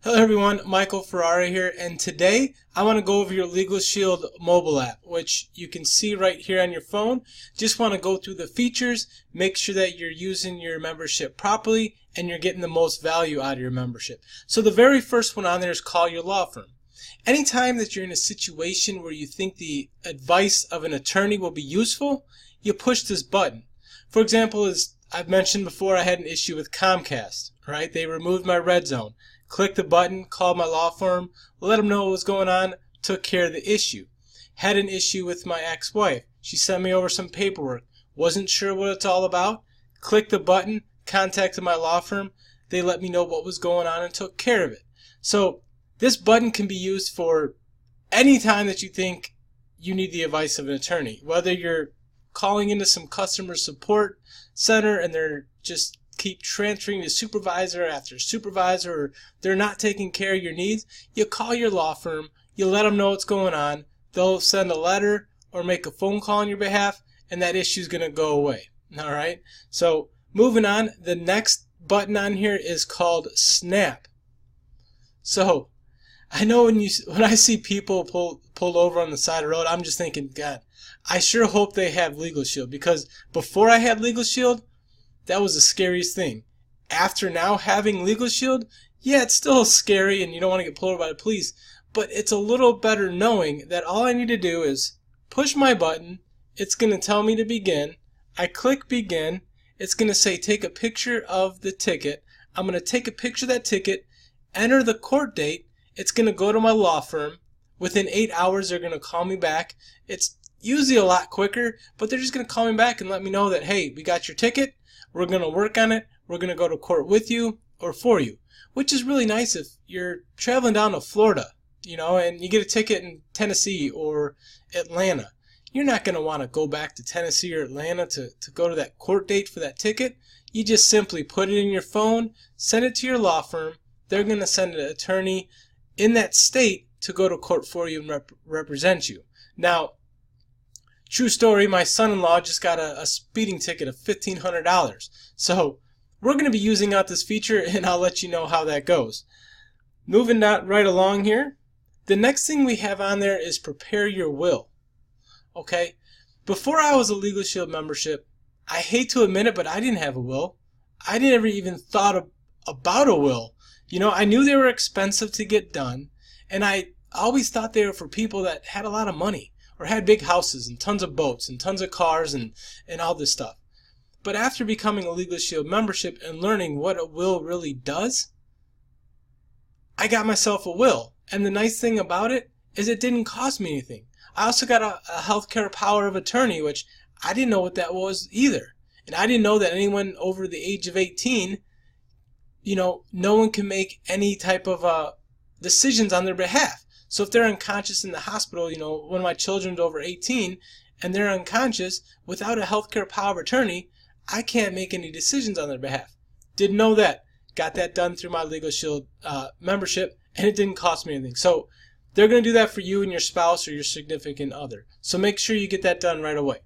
Hello everyone, Michael Ferrari here, and today I want to go over your LegalShield mobile app, which you can see right here on your phone. Just want to go through the features, make sure that you're using your membership properly and you're getting the most value out of your membership. So the very first one on there is call your law firm. Anytime that you're in a situation where you think the advice of an attorney will be useful, you push this button. For example, as I've mentioned before, I had an issue with Comcast, right? They removed my red zone. Clicked the button, called my law firm, let them know what was going on, took care of the issue. Had an issue with my ex-wife. She sent me over some paperwork. Wasn't sure what it's all about. Clicked the button, contacted my law firm. They let me know what was going on and took care of it. So this button can be used for any time that you think you need the advice of an attorney. Whether you're calling into some customer support center and they're just keep transferring to supervisor after supervisor, or they're not taking care of your needs, you call your law firm, you let them know what's going on, they'll send a letter or make a phone call on your behalf, and that issue's going to go away. Alright, so moving on, the next button on here is called Snap. So I know when I see people pulled over on the side of the road, I'm just thinking, God, I sure hope they have LegalShield, because before I had LegalShield, that was the scariest thing. After now having LegalShield, yeah, it's still scary and you don't want to get pulled over by the police, but it's a little better knowing that all I need to do is push my button, it's going to tell me to begin, I click begin, it's going to say take a picture of the ticket, I'm going to take a picture of that ticket, enter the court date, it's going to go to my law firm, within 8 hours they're going to call me back. It's usually a lot quicker, but they're just going to call me back and let me know that, hey, we got your ticket, we're going to work on it, we're going to go to court with you or for you, which is really nice if you're traveling down to Florida, and you get a ticket in Tennessee or Atlanta. You're not going to want to go back to Tennessee or Atlanta to go to that court date for that ticket. You just simply put it in your phone, send it to your law firm, they're going to send an attorney in that state to go to court for you and represent you. Now, true story, my son-in-law just got a speeding ticket of $1,500. So we're going to be using out this feature, and I'll let you know how that goes. Moving right along here, the next thing we have on there is prepare your will. Okay, before I was a LegalShield membership, I hate to admit it, but I didn't have a will. I never even thought about a will. I knew they were expensive to get done, and I always thought they were for people that had a lot of money, or had big houses and tons of boats and tons of cars and all this stuff. But after becoming a LegalShield membership and learning what a will really does, I got myself a will. And the nice thing about it is it didn't cost me anything. I also got a healthcare power of attorney, which I didn't know what that was either. And I didn't know that anyone over the age of 18, no one can make any type of decisions on their behalf. So if they're unconscious in the hospital, one of my children's over 18 and they're unconscious, without a healthcare power of attorney, I can't make any decisions on their behalf. Didn't know that. Got that done through my LegalShield membership, and it didn't cost me anything. So they're going to do that for you and your spouse or your significant other. So make sure you get that done right away.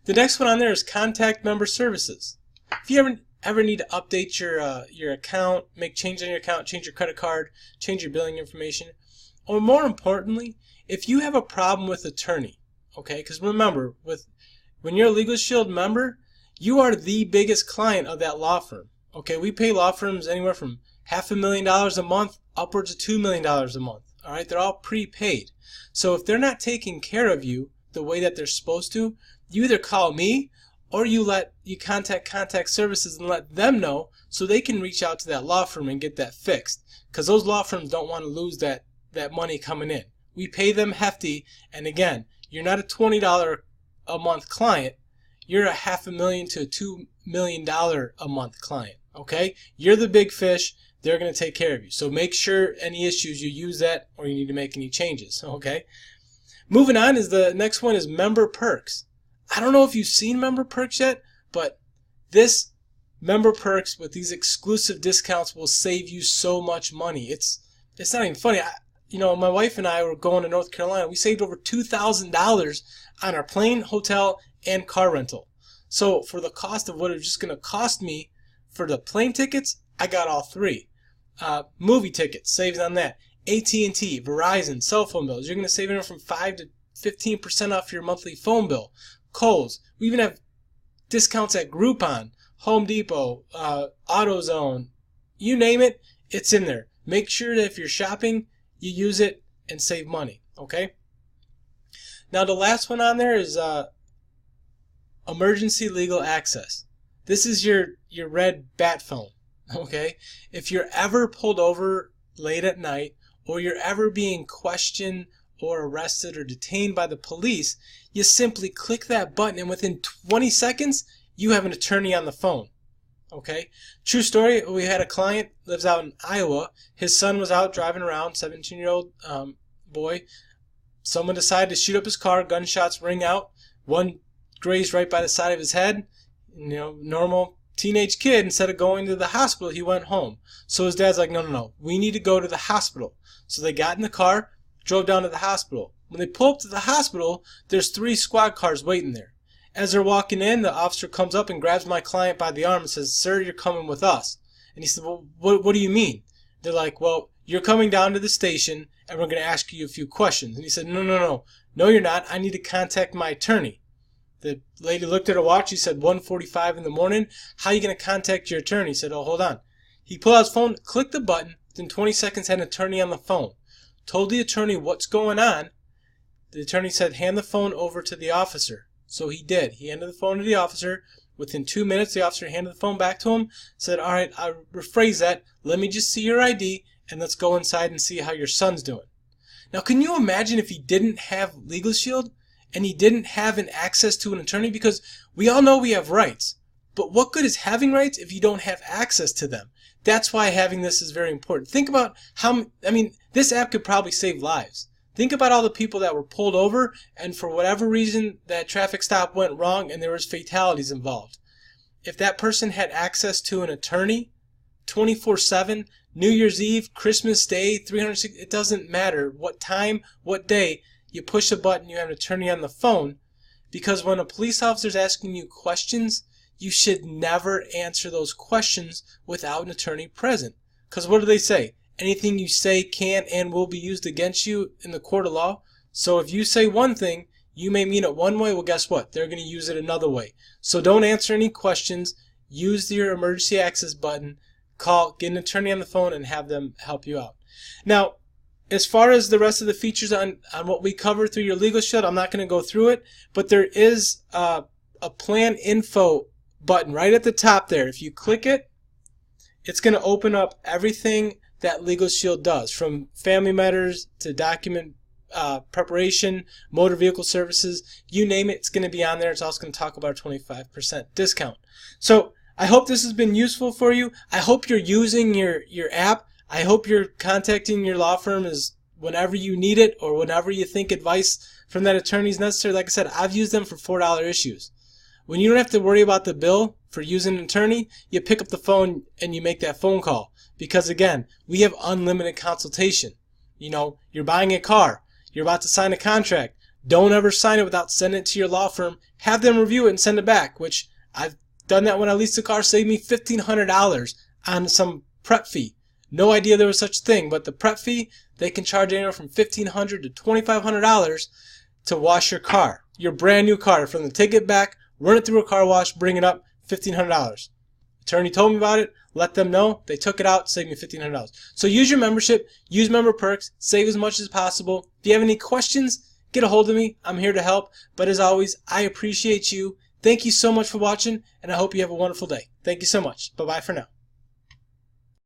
The next one on there is contact member services. If you ever need to update your account, make changes on your account, change your credit card, change your billing information, or more importantly, if you have a problem with attorney, okay, because remember, when you're a LegalShield member, you are the biggest client of that law firm. Okay, we pay law firms anywhere from $500,000 a month upwards of $2 million a month. All right, they're all prepaid. So if they're not taking care of you the way that they're supposed to, you either call me or you contact services and let them know so they can reach out to that law firm and get that fixed. Because those law firms don't want to lose that money coming in. We pay them hefty, and again, you're not a $20 a month client. You're a $500,000 to $2 million a month client. Okay, you're the big fish. They're going to take care of you. So make sure any issues you use that, or you need to make any changes. Okay. Moving on is the next one is member perks. I don't know if you've seen member perks yet, but this member perks with these exclusive discounts will save you so much money. It's not even funny. My wife and I were going to North Carolina. We saved over $2,000 on our plane, hotel, and car rental. So for the cost of what it was just going to cost me for the plane tickets, I got all three. Movie tickets, saves on that. AT&T, Verizon, cell phone bills. You're going to save anywhere from 5 to 15% off your monthly phone bill. Kohl's. We even have discounts at Groupon, Home Depot, AutoZone. You name it, it's in there. Make sure that if you're shopping, you use it and save money. Okay? Now the last one on there is emergency legal access. This is your red bat phone. Okay? If you're ever pulled over late at night, or you're ever being questioned or arrested or detained by the police, you simply click that button and within 20 seconds you have an attorney on the phone. Okay? True story, we had a client, lives out in Iowa. His son was out driving around, 17-year-old boy. Someone decided to shoot up his car, gunshots ring out. One grazed right by the side of his head. You know, normal teenage kid. Instead of going to the hospital, he went home. So his dad's like, no, we need to go to the hospital. So they got in the car, drove down to the hospital. When they pull up to the hospital, there's 3 squad cars waiting there. As they're walking in, the officer comes up and grabs my client by the arm and says, "Sir, you're coming with us." And he said, "Well, what do you mean?" They're like, "Well, you're coming down to the station and we're going to ask you a few questions." And he said, No, you're not. I need to contact my attorney." The lady looked at her watch. She said, 1:45 in the morning. "How are you going to contact your attorney?" He said, "Oh, hold on." He pulled out his phone, clicked the button, within 20 seconds had an attorney on the phone. Told the attorney what's going on. The attorney said, "Hand the phone over to the officer." So he did. He handed the phone to the officer. Within 2 minutes, the officer handed the phone back to him, said, "All right, I'll rephrase that. Let me just see your ID, and let's go inside and see how your son's doing." Now, can you imagine if he didn't have LegalShield and he didn't have an access to an attorney? Because we all know we have rights. But what good is having rights if you don't have access to them? That's why having this is very important. Think about this app could probably save lives. Think about all the people that were pulled over and for whatever reason that traffic stop went wrong and there was fatalities involved. If that person had access to an attorney 24/7, New Year's Eve, Christmas Day, 360, it doesn't matter what time, what day, you push a button, you have an attorney on the phone. Because when a police officer is asking you questions, you should never answer those questions without an attorney present. Because what do they say? Anything you say can and will be used against you in the court of law. So if you say one thing, you may mean it one way. Well, guess what? They're going to use it another way. So don't answer any questions. Use your emergency access button. Get an attorney on the phone and have them help you out. Now, as far as the rest of the features on what we cover through your LegalShield, I'm not going to go through it. But there is a plan info button right at the top there. If you click it, it's going to open up everything that LegalShield does, from family matters to document preparation, motor vehicle services, you name it, it's going to be on there. It's also going to talk about a 25% discount. So I hope this has been useful for you. I hope you're using your app. I hope you're contacting your law firm whenever you need it or whenever you think advice from that attorney is necessary. Like I said, I've used them for $4 issues. When you don't have to worry about the bill for using an attorney, you pick up the phone and you make that phone call. Because again, we have unlimited consultation. You know, you're buying a car, you're about to sign a contract. Don't ever sign it without sending it to your law firm. Have them review it and send it back, which I've done that when I leased a car, saved me $1,500 on some prep fee. No idea there was such a thing, but the prep fee, they can charge anywhere from $1,500 to $2,500 to wash your car. Your brand new car, from the take it back, run it through a car wash, bring it up, $1,500. Attorney told me about it, let them know, they took it out, saved me $1,500. So use your membership, use member perks, save as much as possible. If you have any questions, get a hold of me. I'm here to help. But as always, I appreciate you. Thank you so much for watching, and I hope you have a wonderful day. Thank you so much. Bye-bye for now.